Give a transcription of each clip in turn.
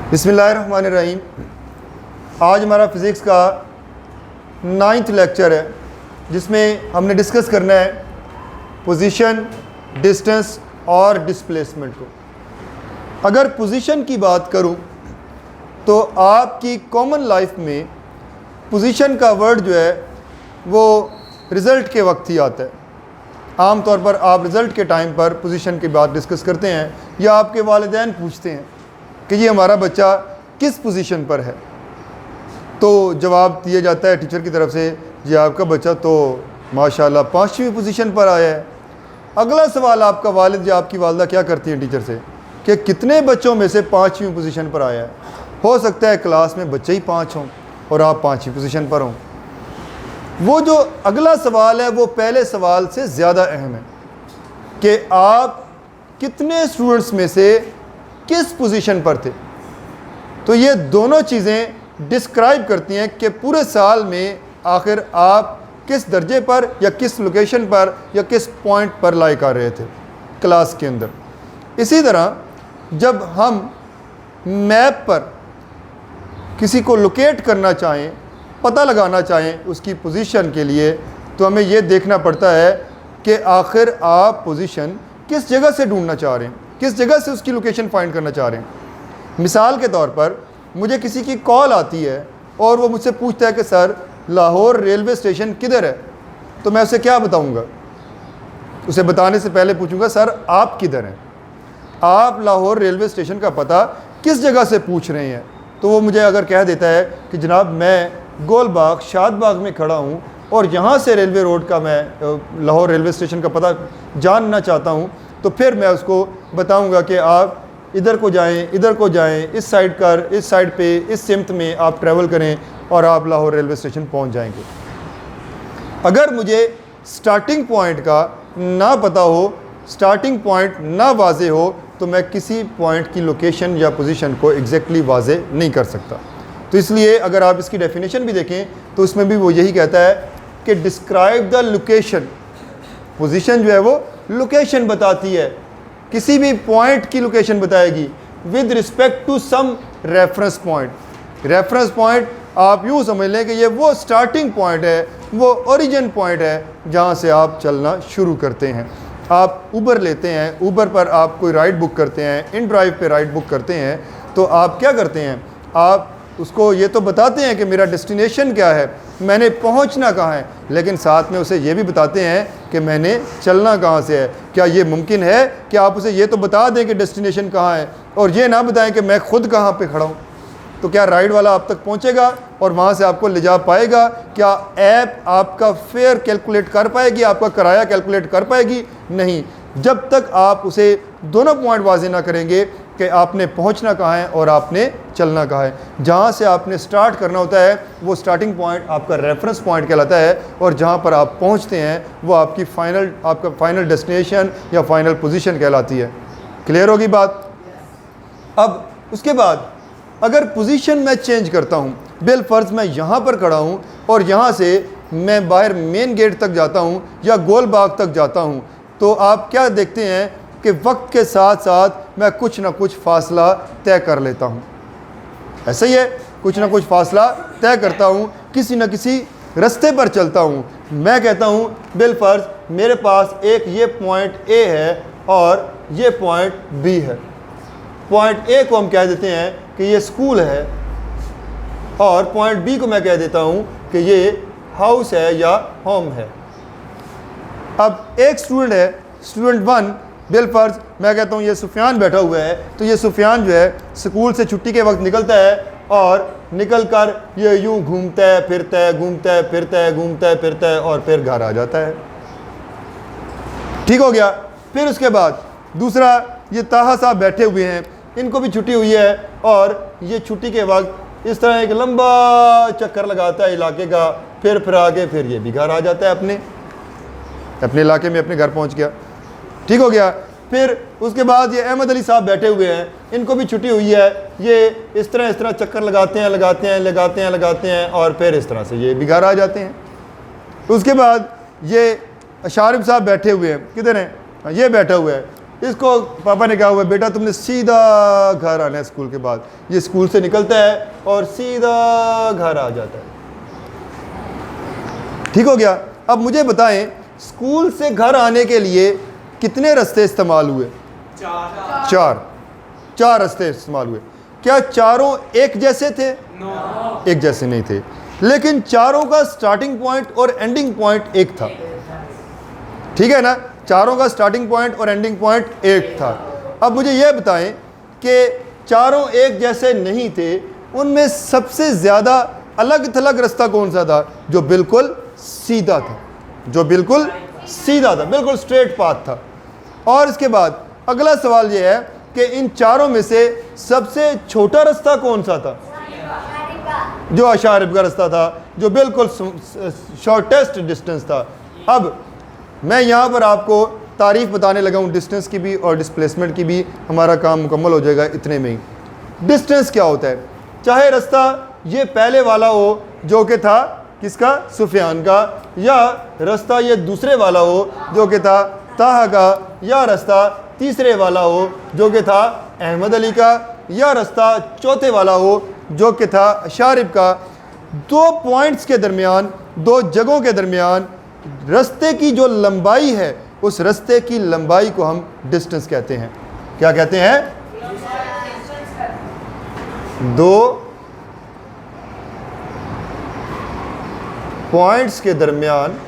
बिस्मिल्लाहिर्रहमानिर्रहीम। आज हमारा फ़िज़िक्स का 9th लेक्चर है, जिसमें हमने डिस्कस करना है पोजीशन, डिस्टेंस और डिस्प्लेसमेंट को। अगर पोजीशन की बात करूं तो आपकी कॉमन लाइफ में पोजीशन का वर्ड जो है वो रिज़ल्ट के वक्त ही आता है। आम तौर पर आप रिज़ल्ट के टाइम पर पोजीशन की बात डिस्कस करते हैं या आपके वालिदैन पूछते हैं कि ये हमारा बच्चा किस पोजीशन पर है, तो जवाब दिया जाता है टीचर की तरफ से, जी आपका बच्चा तो माशाल्लाह 5वीं पोजीशन पर आया है। अगला सवाल आपका वालिद या आपकी वालदा क्या करती हैं टीचर से कि कितने बच्चों में से 5वीं पोजीशन पर आया है। हो सकता है क्लास में बच्चे ही 5 हों और आप 5वीं पोजीशन पर हों। वो जो अगला सवाल है वो पहले सवाल से ज़्यादा अहम है कि आप कितने स्टूडेंट्स में से किस पोजीशन पर थे। तो ये दोनों चीज़ें डिस्क्राइब करती हैं कि पूरे साल में आखिर आप किस दर्जे पर या किस लोकेशन पर या किस पॉइंट पर लाई कर रहे थे क्लास के अंदर। इसी तरह जब हम मैप पर किसी को लोकेट करना चाहें, पता लगाना चाहें उसकी पोजीशन के लिए, तो हमें ये देखना पड़ता है कि आखिर आप पोजीशन किस जगह से ढूंढना चाह रहे हैं, किस जगह से उसकी लोकेशन फाइंड करना चाह रहे हैं। मिसाल के तौर पर मुझे किसी की कॉल आती है और वो मुझसे पूछता है कि सर लाहौर रेलवे स्टेशन किधर है, तो मैं उसे क्या बताऊंगा? उसे बताने से पहले पूछूंगा सर आप किधर हैं, आप लाहौर रेलवे स्टेशन का पता किस जगह से पूछ रहे हैं। तो वो मुझे अगर कह देता है कि जनाब मैं गोलबाग शादबाग में खड़ा हूँ और यहाँ से रेलवे रोड का मैं लाहौर रेलवे स्टेशन का पता जानना चाहता हूँ, तो फिर मैं उसको बताऊँगा कि आप इधर को जाएं, इधर को जाएं, इस साइड पे इस सिमत में आप ट्रैवल करें और आप लाहौर रेलवे स्टेशन पहुंच जाएंगे। अगर मुझे स्टार्टिंग पॉइंट का ना पता हो, स्टार्टिंग पॉइंट ना वाज़े हो, तो मैं किसी पॉइंट की लोकेशन या पोजीशन को एग्जैक्टली वाज़े नहीं कर सकता। तो इसलिए अगर आप इसकी डेफिनेशन भी देखें तो उसमें भी वो यही कहता है कि डिस्क्राइब द लोकेशन। पोजीशन जो है वो लोकेशन बताती है, किसी भी पॉइंट की लोकेशन बताएगी with respect to some reference point. Reference point आप यूँ समझ लें कि ये वो स्टार्टिंग पॉइंट है, वो ओरिजिन पॉइंट है जहाँ से आप चलना शुरू करते हैं। आप ऊबर लेते हैं, ऊबर पर आप कोई राइड बुक करते हैं, इन ड्राइव पे राइड बुक करते हैं, तो आप क्या करते हैं, आप उसको ये तो बताते हैं कि मेरा डेस्टिनेशन क्या है, मैंने पहुंचना कहाँ है, लेकिन साथ में उसे ये भी बताते हैं कि मैंने चलना कहाँ से है। क्या ये मुमकिन है कि आप उसे ये तो बता दें कि डेस्टिनेशन कहाँ है और ये ना बताएं कि मैं खुद कहाँ पे खड़ा हूँ? तो क्या राइड वाला आप तक पहुँचेगा और वहाँ से आपको ले जा पाएगा? क्या ऐप आपका फेयर कैलकुलेट कर पाएगी, आपका किराया कैलकुलेट कर पाएगी? नहीं, जब तक आप उसे दोनों पॉइंट वाज़े ना करेंगे कि आपने पहुंचना कहाँ है और आपने चलना कहाँ है। जहाँ से आपने स्टार्ट करना होता है वो स्टार्टिंग पॉइंट आपका रेफरेंस पॉइंट कहलाता है, और जहाँ पर आप पहुँचते हैं वो आपकी आपका फाइनल डेस्टिनेशन या फाइनल पोजीशन कहलाती है। क्लियर होगी बात? अब उसके बाद अगर पोजीशन मैं चेंज करता हूँ, बिलफर्ज मैं यहाँ पर खड़ा हूँ और यहाँ से मैं बाहर मेन गेट तक जाता हूँ या गोल बाग तक जाता हूँ, तो आप क्या देखते हैं कि वक्त के साथ साथ मैं कुछ ना कुछ फ़ासला तय कर लेता हूँ। ऐसा ही है, कुछ ना कुछ फ़ासला तय करता हूँ, किसी न किसी रास्ते पर चलता हूँ। मैं कहता हूँ बिलफर्ज मेरे पास एक ये पॉइंट ए है और ये पॉइंट बी है। पॉइंट ए को हम कह देते हैं कि ये स्कूल है और पॉइंट बी को मैं कह देता हूँ कि ये हाउस है या होम है। अब एक स्टूडेंट है, स्टूडेंट 1, बिलफर्ज मैं कहता हूँ ये सुफियान बैठा हुआ है, तो ये सुफियान जो है स्कूल से छुट्टी के वक्त निकलता है और निकल कर ये यूँ घूमता है फिरता है, घूमता है फिरता है, घूमता है फिरता है और फिर घर आ जाता है। ठीक हो गया। फिर उसके बाद दूसरा, ये ताहा साहब बैठे हुए हैं, इनको भी छुट्टी हुई है और ये छुट्टी के वक्त इस तरह एक लंबा चक्कर लगाता है इलाके का, फिर आगे फिर ये भी घर आ जाता है, अपने इलाके में अपने घर पहुंच गया। ठीक हो गया। फिर उसके बाद ये अहमद अली साहब बैठे हुए हैं, इनको भी छुट्टी हुई है, ये इस तरह चक्कर लगाते हैं और फिर इस तरह से ये भी घर आ जाते हैं। उसके बाद ये शारिफ साहब बैठे हुए हैं, किधर हैं? ये बैठा हुआ है, इसको पापा ने कहा हुआ बेटा तुमने सीधा घर आना है स्कूल के बाद। ये स्कूल से निकलता है और सीधा घर आ जाता है। ठीक हो गया। अब मुझे बताएं स्कूल से घर आने के लिए कितने रास्ते इस्तेमाल हुए? चार रास्ते इस्तेमाल हुए। क्या चारों एक जैसे थे? एक जैसे नहीं थे, लेकिन चारों का स्टार्टिंग पॉइंट और एंडिंग पॉइंट एक था। ठीक है ना, चारों का स्टार्टिंग पॉइंट और एंडिंग पॉइंट एक था। अब मुझे यह बताएं कि चारों एक जैसे नहीं थे, उनमें सबसे ज़्यादा अलग थलग रास्ता कौन सा था? जो बिल्कुल सीधा था, जो बिल्कुल सीधा था, बिल्कुल स्ट्रेट पाथ था। और इसके बाद अगला सवाल यह है कि इन चारों में से सबसे छोटा रास्ता कौन सा था? जो अशारिब का रास्ता था, जो बिल्कुल शॉर्टेस्ट डिस्टेंस था। अब मैं यहाँ पर आपको तारीफ बताने लगा हूँ डिस्टेंस की भी और डिस्प्लेसमेंट की भी, हमारा काम मुकम्मल हो जाएगा इतने में ही। डिस्टेंस क्या होता है? चाहे रास्ता ये पहले वाला हो जो कि था किसका? सुफियान का, या रास्ता ये दूसरे वाला हो जो कि था ताहा का, या रास्ता तीसरे वाला हो जो कि था अहमद अली का, या रास्ता चौथे वाला हो जो कि था अशारिब का। दो पॉइंट्स के दरमियान, दो जगहों के दरमियान रास्ते की जो लंबाई है, उस रास्ते की लंबाई को हम डिस्टेंस कहते हैं। क्या कहते हैं? दो पॉइंट्स के दरमियान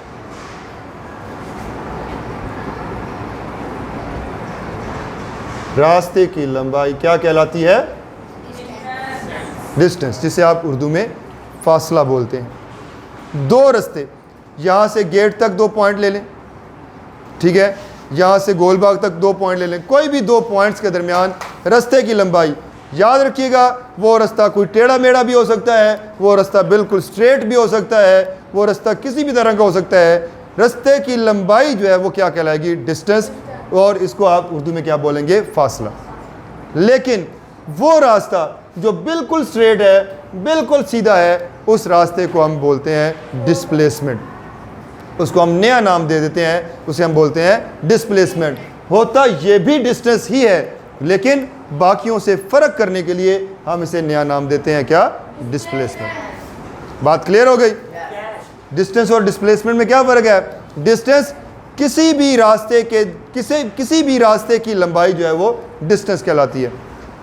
रास्ते की लंबाई क्या कहलाती है? डिस्टेंस, जिसे आप उर्दू में फासला बोलते हैं। दो रास्ते, यहाँ से गेट तक 2 पॉइंट ले लें, ठीक है, यहाँ से गोलबाग तक 2 पॉइंट ले लें, कोई भी 2 पॉइंट्स के दरमियान रास्ते की लंबाई, याद रखिएगा वो रास्ता कोई टेढ़ा मेढ़ा भी हो सकता है, वो रास्ता बिल्कुल स्ट्रेट भी हो सकता है, वो रास्ता किसी भी तरह का हो सकता है। रास्ते की लंबाई जो है वो क्या कहलाएगी? डिस्टेंस, और इसको आप उर्दू में क्या बोलेंगे? फासला। लेकिन वो रास्ता जो बिल्कुल स्ट्रेट है, बिल्कुल सीधा है, उस रास्ते को हम बोलते हैं डिस्प्लेसमेंट। उसको हम नया नाम दे देते हैं, उसे हम बोलते हैं डिस्प्लेसमेंट। होता ये भी डिस्टेंस ही है, लेकिन बाकियों से फ़र्क करने के लिए हम इसे नया नाम देते हैं क्या? डिस्प्लेसमेंट। बात क्लियर हो गई? डिस्टेंस और डिस्प्लेसमेंट में क्या फ़र्क है? डिस्टेंस किसी भी रास्ते की लंबाई जो है वो डिस्टेंस कहलाती है,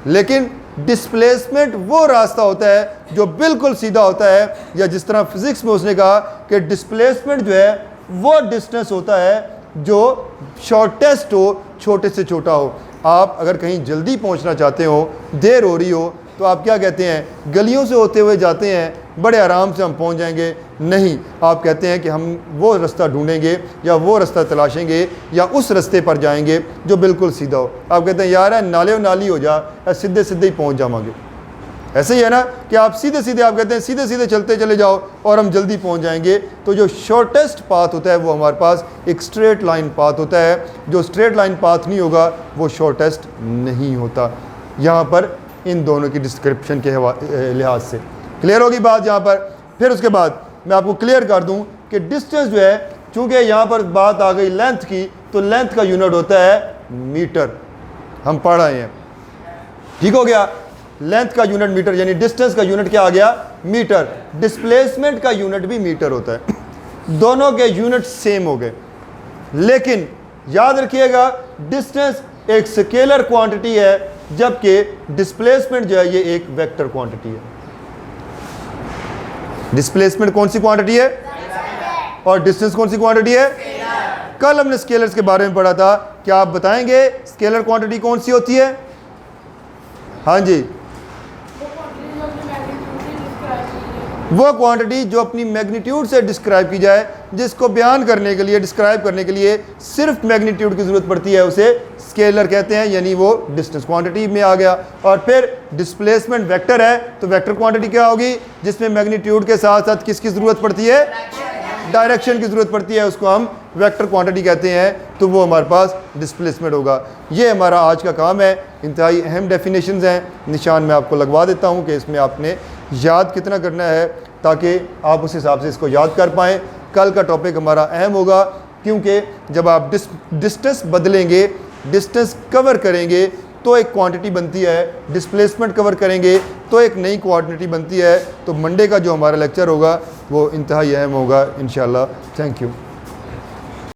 लेकिन डिस्प्लेसमेंट वो रास्ता होता है जो बिल्कुल सीधा होता है, या जिस तरह फिजिक्स में उसने कहा कि डिस्प्लेसमेंट जो है वो डिस्टेंस होता है जो शॉर्टेस्ट हो, छोटे से छोटा हो। आप अगर कहीं जल्दी पहुंचना चाहते हो, देर हो रही हो, तो आप क्या कहते हैं? गलियों से होते हुए जाते हैं, बड़े आराम से हम पहुंच जाएंगे। नहीं, आप कहते हैं कि हम वो रास्ता ढूंढेंगे या वो रास्ता तलाशेंगे या उस रास्ते पर जाएंगे जो बिल्कुल सीधा हो। आप कहते हैं यार नाले नाली हो जा, सीधे सीधे ही पहुंच जाएंगे। ऐसे ही है ना कि आप सीधे सीधे, आप कहते हैं सीधे सीधे चलते चले जाओ और हम जल्दी पहुंच जाएंगे। तो जो शॉर्टेस्ट पाथ होता है वो हमारे पास एक स्ट्रेट लाइन पाथ होता है। जो स्ट्रेट लाइन पाथ नहीं होगा वो शॉर्टेस्ट नहीं होता। यहाँ पर इन दोनों की डिस्क्रिप्शन के लिहाज से क्लियर होगी बात यहाँ पर। फिर उसके बाद मैं आपको क्लियर कर दूँ कि डिस्टेंस जो है, चूँकि यहाँ पर बात आ गई लेंथ की, तो लेंथ का यूनिट होता है मीटर। हम पढ़ रहे हैं, ठीक हो गया? लेंथ का यूनिट मीटर, यानी डिस्टेंस का यूनिट क्या आ गया? मीटर। डिस्प्लेसमेंट का यूनिट भी मीटर होता है। दोनों के यूनिट सेम हो गए, लेकिन याद रखिएगा डिस्टेंस एक स्केलर क्वांटिटी है, जबकि डिस्प्लेसमेंट जो है ये एक वेक्टर क्वांटिटी है। डिस्प्लेसमेंट कौन सी क्वांटिटी है और डिस्टेंस कौन सी क्वांटिटी है? कल हमने स्केलर्स के बारे में पढ़ा था। क्या आप बताएंगे स्केलर क्वांटिटी कौन सी होती है? हाँ जी, वो क्वांटिटी जो अपनी मैग्नीट्यूड से डिस्क्राइब की जाए, जिसको बयान करने के लिए, डिस्क्राइब करने के लिए सिर्फ मैग्नीट्यूड की ज़रूरत पड़ती है, उसे स्केलर कहते हैं, यानी वो डिस्टेंस क्वांटिटी में आ गया। और फिर डिस्प्लेसमेंट वेक्टर है, तो वेक्टर क्वांटिटी क्या होगी? जिसमें मैग्नीट्यूड के साथ साथ किसकी ज़रूरत पड़ती है? डायरेक्शन की ज़रूरत पड़ती है, उसको हम वेक्टर क्वांटिटी कहते हैं। तो वो हमारे पास डिस्प्लेसमेंट होगा। ये हमारा आज का काम है। इंतहाई अहम डेफिनेशंस हैं, निशान मैं आपको लगवा देता हूँ कि इसमें आपने याद कितना करना है, ताकि आप उस हिसाब से इसको याद कर पाएँ। कल का टॉपिक हमारा अहम होगा, क्योंकि जब आप डिस्टेंस बदलेंगे डिस्टेंस कवर करेंगे तो एक क्वांटिटी बनती है, डिस्प्लेसमेंट कवर करेंगे तो एक नई क्वांटिटी बनती है। तो मंडे का जो हमारा लेक्चर होगा वो इंतहाई अहम होगा इंशाल्लाह। Thank you.